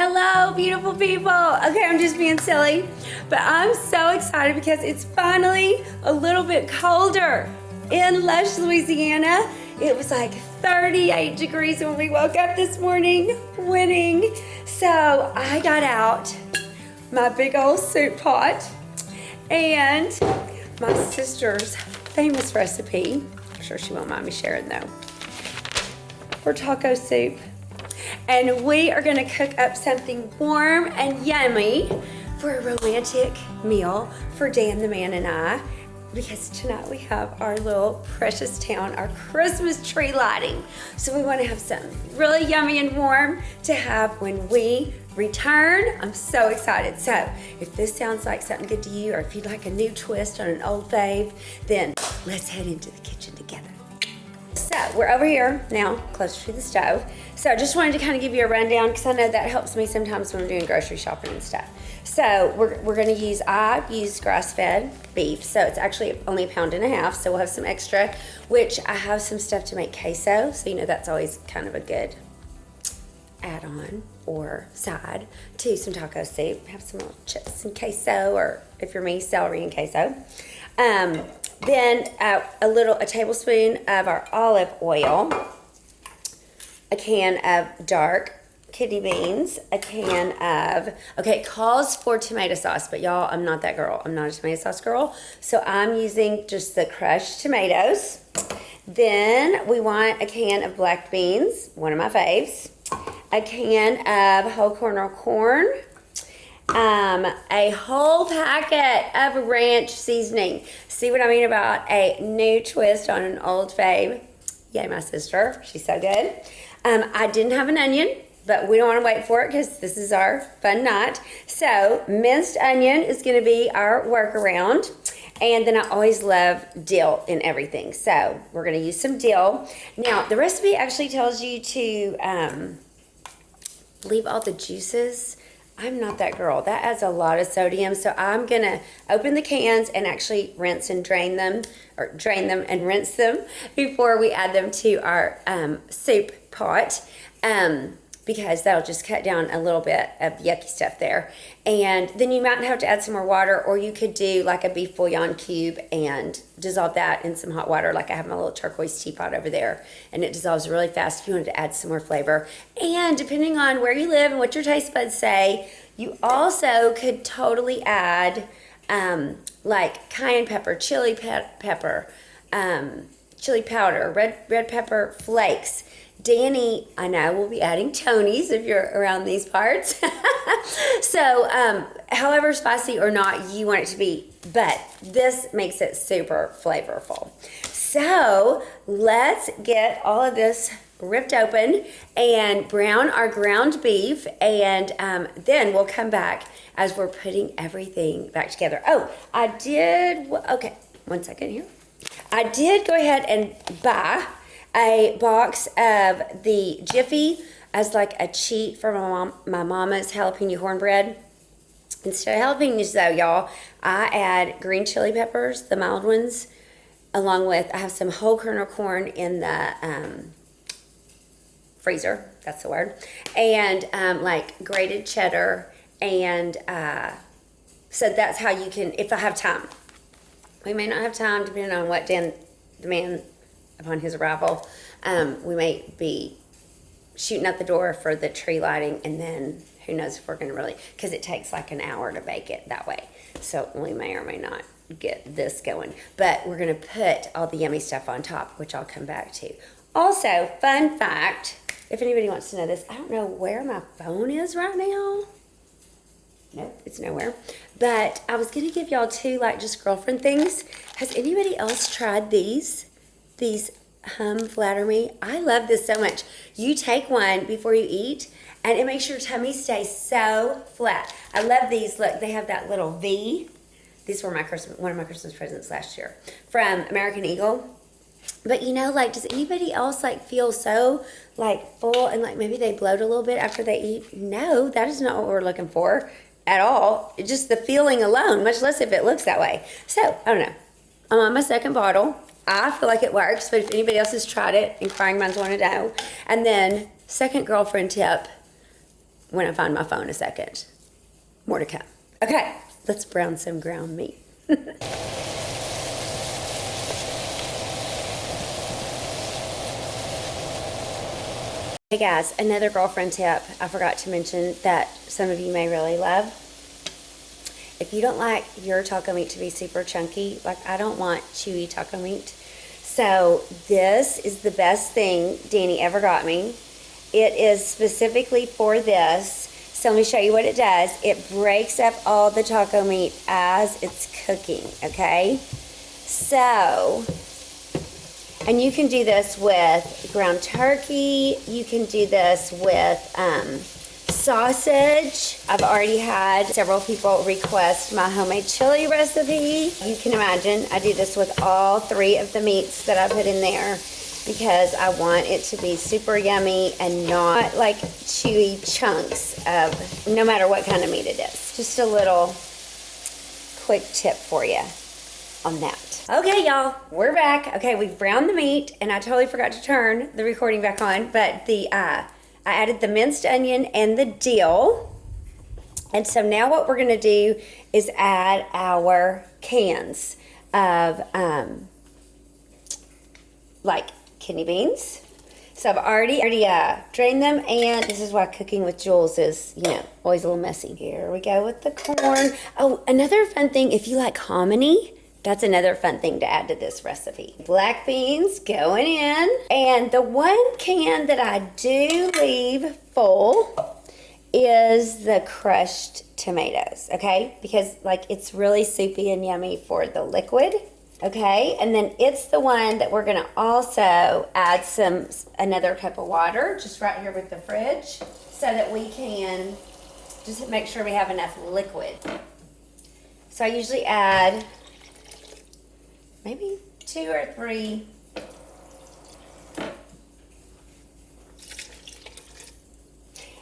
Hello, beautiful people. Okay, I'm just being silly, but I'm so excited because it's finally a little bit colder in Lush, Louisiana. It was like 38 degrees when we woke up this morning, winning. So I got out my big old soup pot and my sister's famous recipe. I'm sure she won't mind me sharing though, for taco soup. And we are gonna cook up something warm and yummy for a romantic meal for Dan the man and I, because tonight we have our little precious town, our Christmas tree lighting. So we wanna have something really yummy and warm to have when we return. I'm so excited. So if this sounds like something good to you, or if you'd like a new twist on an old fave, then let's head into the kitchen together. So we're over here now, closer to the stove. So I just wanted to kind of give you a rundown because I know that helps me sometimes when I'm doing grocery shopping and stuff. So we're gonna use, I've used grass-fed beef, so it's actually only 1.5 pounds, so we'll have some extra, which I have some stuff to make queso, so you know that's always kind of a good add-on or side to some taco soup. Have some little chips and queso, or if you're me, celery and queso. Then a tablespoon of our olive oil, a can of dark kidney beans, a can of, okay, it calls for tomato sauce, but y'all, I'm not that girl. I'm not a tomato sauce girl. So I'm using just the crushed tomatoes. Then we want a can of black beans, one of my faves, a can of whole kernel corn, a whole packet of ranch seasoning. See what I mean about a new twist on an old fave? Yay, my sister. She's so good. I didn't have an onion, but we don't want to wait for it because this is our fun night. So minced onion is going to be our workaround. And then I always love dill in everything. So we're going to use some dill. Now, the recipe actually tells you to leave all the juices. I'm not that girl. That adds a lot of sodium. So I'm going to open the cans and actually rinse and drain them, or drain them and rinse them before we add them to our soup pot, because that'll just cut down a little bit of yucky stuff there. And then you might have to add some more water, or you could do like a beef bouillon cube and dissolve that in some hot water. Like I have my little turquoise teapot over there, and it dissolves really fast if you wanted to add some more flavor. And depending on where you live and what your taste buds say, you also could totally add like cayenne pepper, chili pepper, chili powder, red pepper flakes. Danny, I know, will be adding Tony's if you're around these parts. So, however spicy or not you want it to be, but this makes it super flavorful. So, let's get all of this ripped open and brown our ground beef, and then we'll come back as we're putting everything back together. Oh, okay, 1 second here. I did go ahead and buy a box of the Jiffy as like a cheat for my mama's jalapeno cornbread. Instead of jalapenos though, y'all, I add green chili peppers, the mild ones, along with, I have some whole kernel corn in the freezer, that's the word, and like grated cheddar, and so that's how you can, if I have time. We may not have time depending on what Dan, the man, upon his arrival, we may be shooting out the door for the tree lighting, and then who knows if we're going to really, because it takes like an hour to bake it that way. So we may or may not get this going. But we're going to put all the yummy stuff on top, which I'll come back to. Also, fun fact, if anybody wants to know this, I don't know where my phone is right now. Nope, it's nowhere. But I was going to give y'all two like just girlfriend things. Has anybody else tried these Flatter Me? I love this so much. You take one before you eat, and it makes your tummy stay so flat. I love these. Look, they have that little V. These were one of my Christmas presents last year from American Eagle. But you know, like, does anybody else like feel so like full and like maybe they bloat a little bit after they eat? No, that is not what we're looking for at all. It's just the feeling alone, much less if it looks that way. So, I don't know. I'm on my second bottle. I feel like it works, but if anybody else has tried it, inquiring minds want to know. And then, second girlfriend tip, when I find my phone a second. More to come. Okay, let's brown some ground meat. Hey guys, another girlfriend tip I forgot to mention that some of you may really love. If you don't like your taco meat to be super chunky, like I don't want chewy taco meat, so this is the best thing Danny ever got me. It is specifically for this. So let me show you what it does. It breaks up all the taco meat as it's cooking, okay? So, and you can do this with ground turkey. You can do this with sausage. I've already had several people request my homemade chili recipe. You can imagine I do this with all 3 of the meats that I put in there because I want it to be super yummy and not like chewy chunks of no matter what kind of meat it is. Just a little quick tip for you on that. Okay, y'all, we're back. Okay, we've browned the meat, and I totally forgot to turn the recording back on, but I added the minced onion and the dill. And so now what we're gonna do is add our cans of like kidney beans. So I've already drained them, and this is why cooking with Jules is, you know, always a little messy. Here we go with the corn. Oh, another fun thing, if you like hominy, that's another fun thing to add to this recipe. Black beans going in. And the one can that I do leave full is the crushed tomatoes, okay? Because like it's really soupy and yummy for the liquid, okay? And then it's the one that we're gonna also add another cup of water, just right here with the fridge, so that we can just make sure we have enough liquid. So I usually add maybe 2 or 3.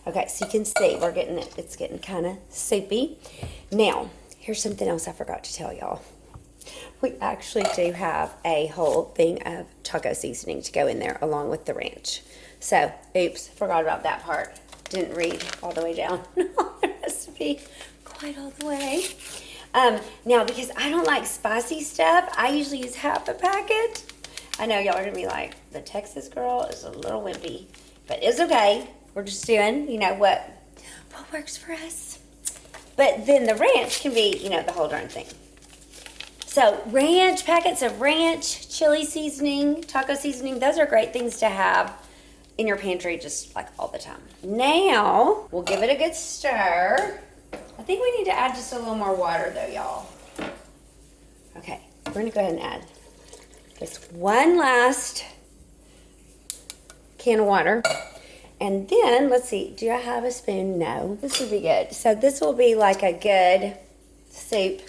Okay, so you can see we're getting it. It's getting kind of soupy. Now, here's something else I forgot to tell y'all. We actually do have a whole thing of taco seasoning to go in there along with the ranch. So, oops, forgot about that part. Didn't read all the way down the recipe quite all the way. Now, because I don't like spicy stuff, I usually use half a packet. I know y'all are going to be like, the Texas girl is a little wimpy, but it's okay. We're just doing, you know, what works for us. But then the ranch can be, you know, the whole darn thing. So packets of ranch, chili seasoning, taco seasoning, those are great things to have in your pantry just like all the time. Now, we'll give it a good stir. I think we need to add just a little more water though, y'all. Okay, we're gonna go ahead and add just one last can of water. And then, let's see, do I have a spoon? No, this would be good. So this will be like a good soup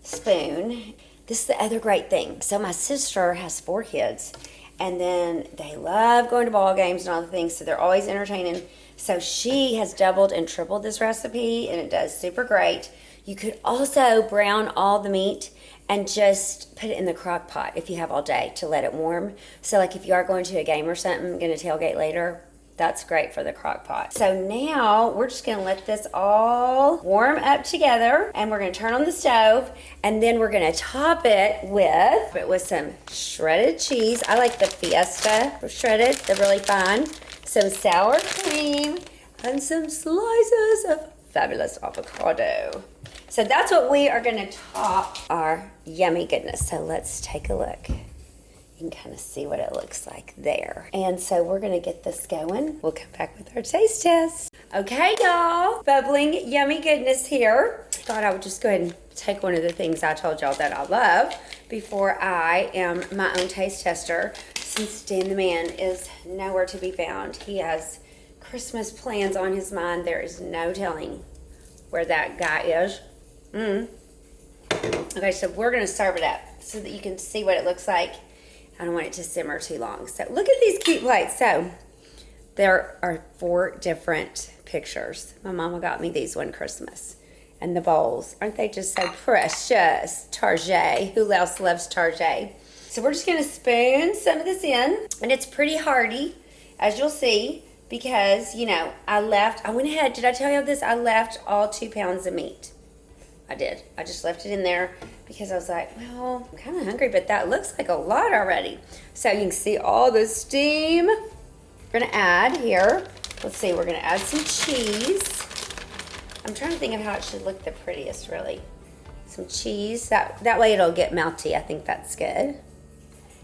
spoon. This is the other great thing. So my sister has 4 kids, and then they love going to ball games and all the things, so they're always entertaining. So she has doubled and tripled this recipe, and it does super great. You could also brown all the meat and just put it in the crock pot if you have all day to let it warm. So like if you are going to a game or something, going to tailgate later, that's great for the crock pot. So now we're just gonna let this all warm up together, and we're gonna turn on the stove, and then we're gonna top it with some shredded cheese. I like the Fiesta shredded, they're really fine. Some sour cream, and some slices of fabulous avocado. So that's what we are gonna top our yummy goodness. So let's take a look. You can kind of see what it looks like there. And so we're gonna get this going. We'll come back with our taste test. Okay, y'all, bubbling yummy goodness here. Thought I would just go ahead and take one of the things I told y'all that I love before I am my own taste tester, since Dan the man is nowhere to be found. He has Christmas plans on his mind. There is no telling where that guy is. Okay, so we're gonna serve it up so that you can see what it looks like. I don't want it to simmer too long. So look at these cute plates. So there are 4 different pictures. My mama got me these one Christmas. And the bowls, aren't they just so precious? Target, who else loves Target? So we're just gonna spoon some of this in, and it's pretty hearty, as you'll see, because, you know, I went ahead, did I tell you this? I left all 2 pounds of meat. I did. I just left it in there because I was like, well, I'm kind of hungry, but that looks like a lot already. So you can see all the steam. We're gonna add here, let's see, we're gonna add some cheese. I'm trying to think of how it should look the prettiest, really. Some cheese, that way it'll get melty. I think that's good.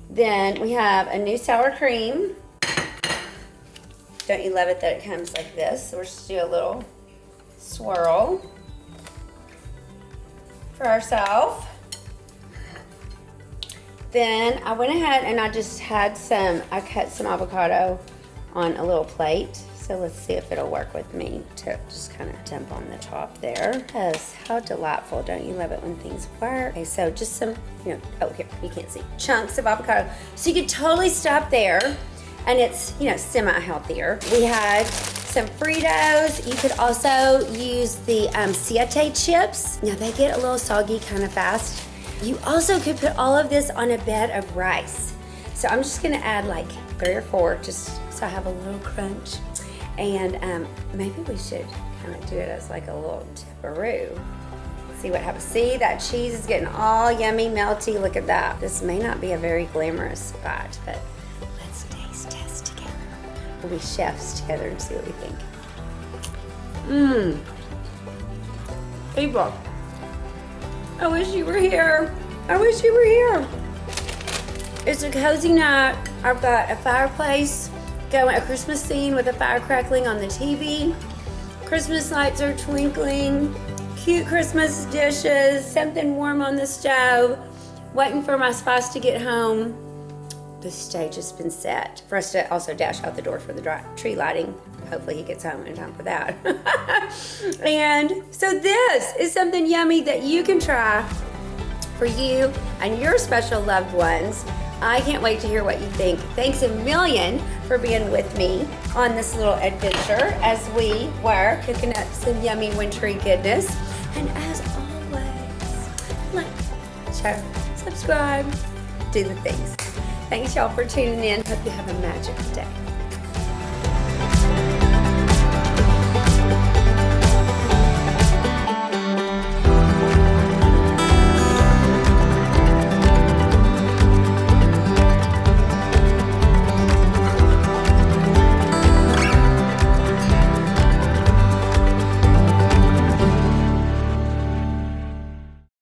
Then we have a new sour cream. Don't you love it that it comes like this? So we're just do a little swirl for ourselves. Then I went ahead and I just had I cut some avocado on a little plate. So let's see if it'll work with me to just kind of dump on the top there. Yes, how delightful. Don't you love it when things work? Okay, so just some, you know, oh, here, you can't see, chunks of avocado. So you could totally stop there, and it's, you know, semi-healthier. We had some Fritos. You could also use the siete chips. Now they get a little soggy kind of fast. You also could put all of this on a bed of rice. So I'm just gonna add like 3 or 4, just so I have a little crunch. And maybe we should kind of do it as like a little tipperoo. See what happens. See, that cheese is getting all yummy, melty. Look at that. This may not be a very glamorous spot, but let's taste test together. We'll be chefs together and see what we think. Mmm. People, I wish you were here. I wish you were here. It's a cozy night. I've got a fireplace going, a Christmas scene with a fire crackling on the TV. Christmas lights are twinkling. Cute Christmas dishes, something warm on the stove. Waiting for my spouse to get home. The stage has been set for us to also dash out the door for the tree lighting. Hopefully he gets home in time for that. And so this is something yummy that you can try for you and your special loved ones. I can't wait to hear what you think. Thanks a million for being with me on this little adventure as we were cooking up some yummy wintry goodness. And as always, like, share, subscribe, do the things. Thanks y'all for tuning in. Hope you have a magical day.